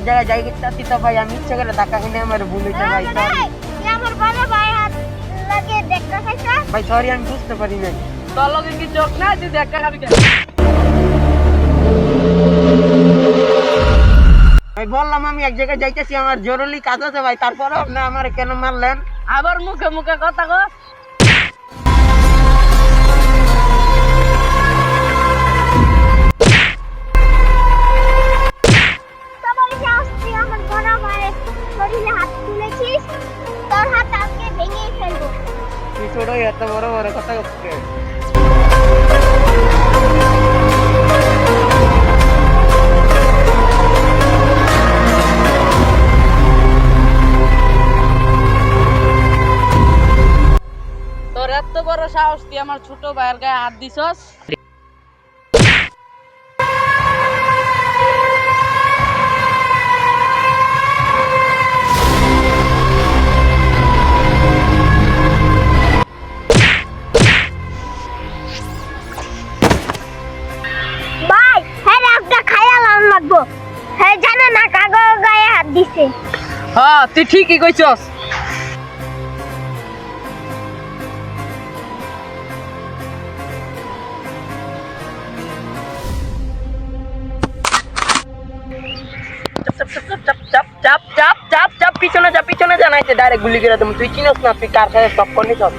জায়গায় যাই করতে তো ভাই আমি ইচ্ছা করে ধাক্কা কিনে আমার ভুল হয়েছে ভাই আমার বড় ভাই হাত লাগে দেখা খাইছা ভাই সরি আমি বুঝতে পারি নাই তোর লগে কি চোখ না তুই দেখা খাবি কেন? ভাই বললাম আমি এক জায়গায় যাইতেছি আমার জরুরি কাজ আছে ভাই তারপরে আপনি আমার কেন মারলেন আবার মুখে মুখে কথা কর। তারপরে যে আসছি আমার বড় ভাইয়ের শরীরে হাত তুলেছিস তোর হাত আজকে ভেঙে ফেলবো তুই ছোট এত বড় বড় কথা করতে তোর এত বড় সাহস তুই আমার ছোট ভাইয়ের গায়ে হাত দিছস? ভাই হ্যাঁ একটা খায়ালাম লাগবো হ্যাঁ জানে না কাগজ গায়ে হাত দিছে হ্যাঁ তুই ঠিকই কইছস। চাপ পিছনে জানাইছে ডাইরেক্ট গুলি করে তুমি তুই চিনস না তুই কার সাথে টক্কর নিছস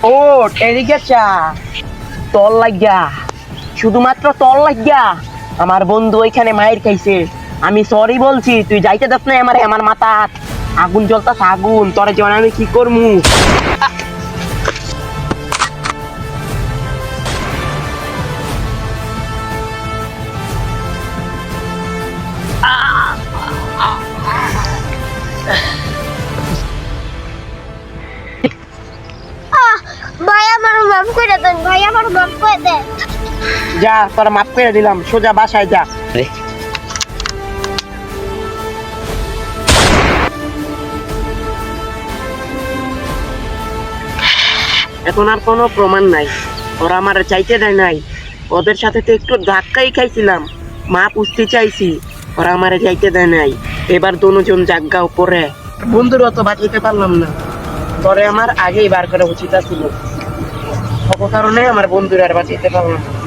ও এদিকে চা তল লাগিয়া শুধুমাত্র তল লাগিয়া আমার বন্ধু ওইখানে মায়ের খাইছে আমি সরি বলছি তুই যাইতে দাস না আমার মাথা আগুন জ্বলতাছে আগুন তোরে যেমন আমি কি করমু ভাই আমার মাফ করে দেন ভাই আমার মাফ করে দেন যা তোরা মাফ করে দিলাম সোজা বাসায় যা এখন আর কোনো প্রমাণ নাই ওরা আমার চাইতে দেয় নাই ওদের সাথে তো একটু ধাক্কাই খাইছিলাম মা পুষতে চাইছি ওরা আমার চাইতে দেয় নাই এবার দুজন জায়গা উপরে বন্ধুর অত বাঁচাইতে পারলাম না পরে আমার আগেই বার করা উচিত ছিল সব কারণে আমার বন্ধুরা আর বাঁচাইতে পারলাম না